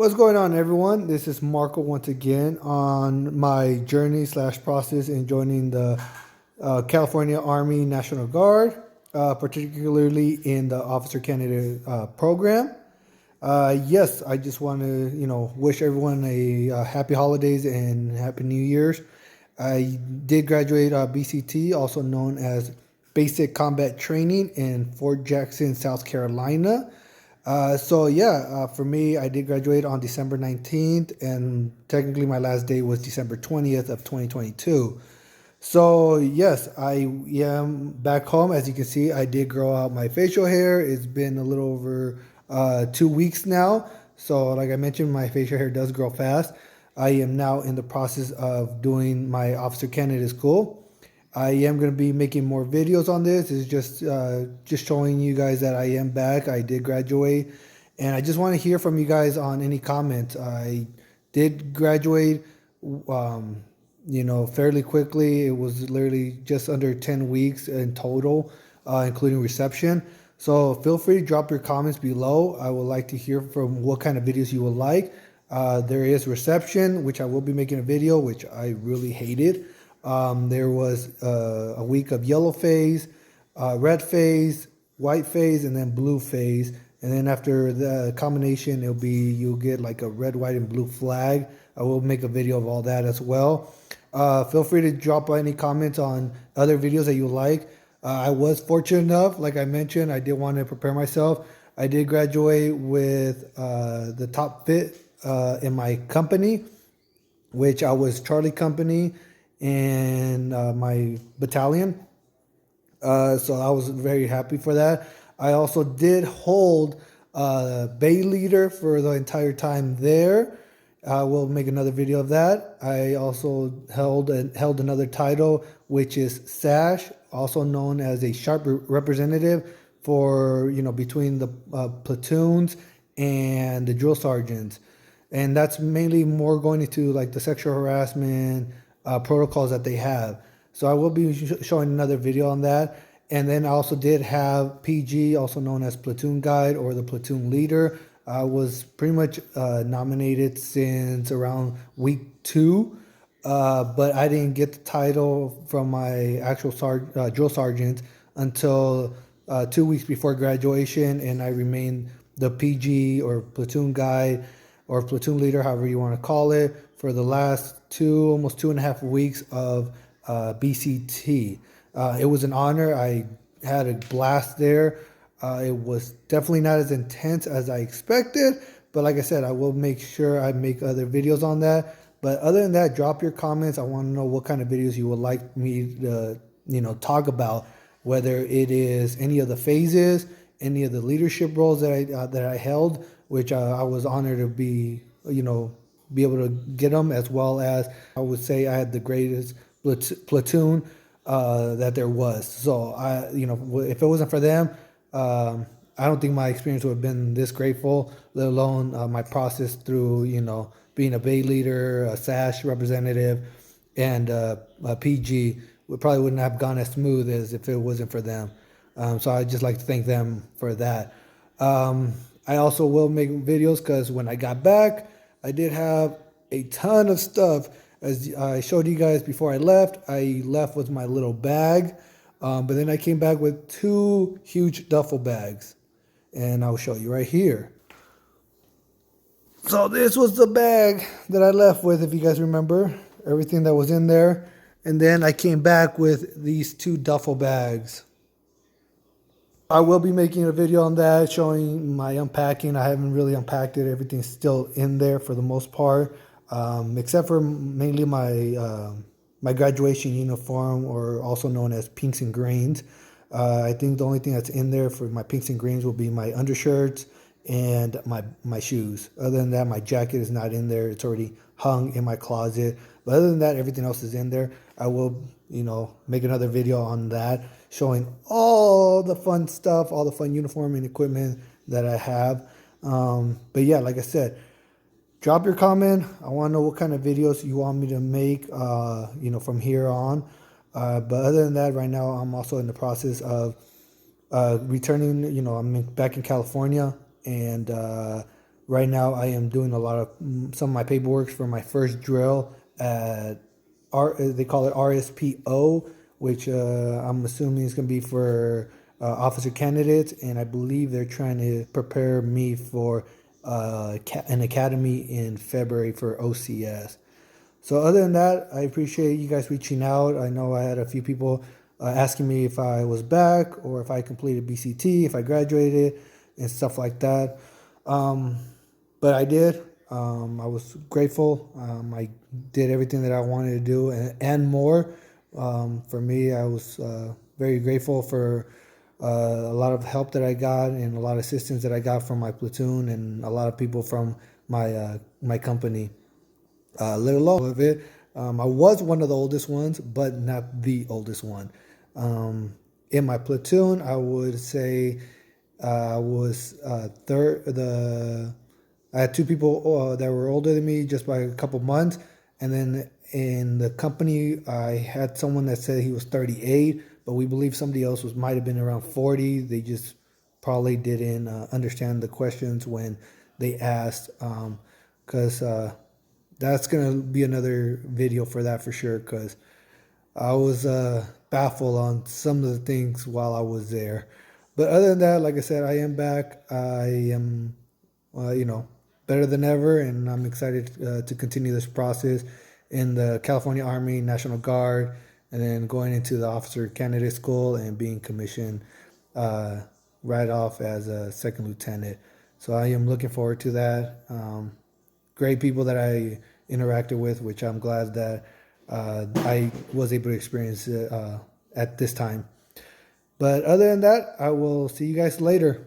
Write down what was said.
What's going on, everyone? This is Marco once again on my journey slash process in joining the California Army National Guard, particularly in the officer candidate program. Yes, I just want to, wish everyone a happy holidays and happy New Year's. I did graduate BCT, also known as Basic Combat Training in Fort Jackson, South Carolina. For me, I did graduate on December 19th, and technically my last day was December 20th of 2022. So yes, I am back home. As you can see, I did grow out my facial hair. It's been a little over 2 weeks now. So like I mentioned, my facial hair does grow fast. I am now in the process of doing my officer candidate school. I am going to be making more videos on this. It's just showing you guys that I am back. I did graduate, and I just want to hear from you guys on any comments. I did graduate, fairly quickly. It was literally just under 10 weeks in total, including reception. So feel free to drop your comments below. I would like to hear from what kind of videos you would like. There is reception, which I will be making a video, which I really hated. There was a week of yellow phase, red phase, white phase, and then blue phase. And then after the combination, you'll get like a red, white, and blue flag. I will make a video of all that as well. Feel free to drop any comments on other videos that you like. I was fortunate enough, like I mentioned, I did want to prepare myself. I did graduate with the top fit in my company, which I was Charlie Company in my battalion. So I was very happy for that. I also did hold Bay Leader for the entire time there. We'll make another video of that. I also held another title, which is SASH, also known as a sharp representative for, between the platoons and the drill sergeants. And that's mainly more going into like the sexual harassment protocols that they have. So I will be showing another video on that. And then I also did have PG, also known as Platoon Guide or the Platoon Leader. I was pretty much nominated since around week 2, but I didn't get the title from my actual drill sergeant until 2 weeks before graduation, and I remained the PG or Platoon Guide or Platoon Leader, however you want to call it, for the last almost 2.5 weeks of BCT. It was an honor. I had a blast there. It was definitely not as intense as I expected, but like I said, I will make sure I make other videos on that. But other than that, drop your comments. I want to know what kind of videos you would like me to, talk about, whether it is any of the phases, any of the leadership roles that I held, which I was honored to be able to get them, as well as I would say I had the greatest platoon that there was. So if it wasn't for them, I don't think my experience would have been this grateful, let alone my process through, being a Bay Leader, a SASH representative, and a PG. We probably wouldn't have gone as smooth as if it wasn't for them. So I'd just like to thank them for that. I also will make videos because when I got back, I did have a ton of stuff. As I showed you guys before I left with my little bag. But then I came back with 2 huge duffel bags. And I'll show you right here. So this was the bag that I left with, if you guys remember. Everything that was in there. And then I came back with these 2 duffel bags. I will be making a video on that, showing my unpacking. I haven't really unpacked it. Everything's still in there for the most part. Except for mainly my graduation uniform, or also known as pinks and greens. I think the only thing that's in there for my pinks and greens will be my undershirts and my shoes. Other than that, my jacket is not in there. It's already hung in my closet. But other than that, everything else is in there. I will, make another video on that, showing all the fun stuff, all the fun uniform and equipment that I have. But yeah, like I said, drop your comment. I want to know what kind of videos you want me to make, from here on. But other than that, right now, I'm also in the process of returning. I'm back in California, and Right now, I am doing a lot of some of my paperwork for my first drill at they call it RSPO, which I'm assuming is going to be for officer candidates, and I believe they're trying to prepare me for an academy in February for OCS. So other than that, I appreciate you guys reaching out. I know I had a few people asking me if I was back or if I completed BCT, if I graduated, and stuff like that. Um, but I did. I was grateful. I did everything that I wanted to do and more. For me, I was very grateful for a lot of help that I got and a lot of assistance that I got from my platoon and a lot of people from my company. Little of it. I was one of the oldest ones, but not the oldest one. In my platoon, I would say I was third. I had two people that were older than me just by a couple months, and then in the company, I had someone that said he was 38, but we believe somebody else might have been around 40. They just probably didn't understand the questions when they asked, because that's gonna be another video for that for sure. Because I was baffled on some of the things while I was there. But other than that, like I said, I am back. I am, better than ever, and I'm excited to continue this process in the California Army National Guard, and then going into the officer candidate school and being commissioned uh, right off as a second lieutenant. So I am looking forward to that. Great people that I interacted with, which I'm glad that I was able to experience at this time. But other than that, I will see you guys later.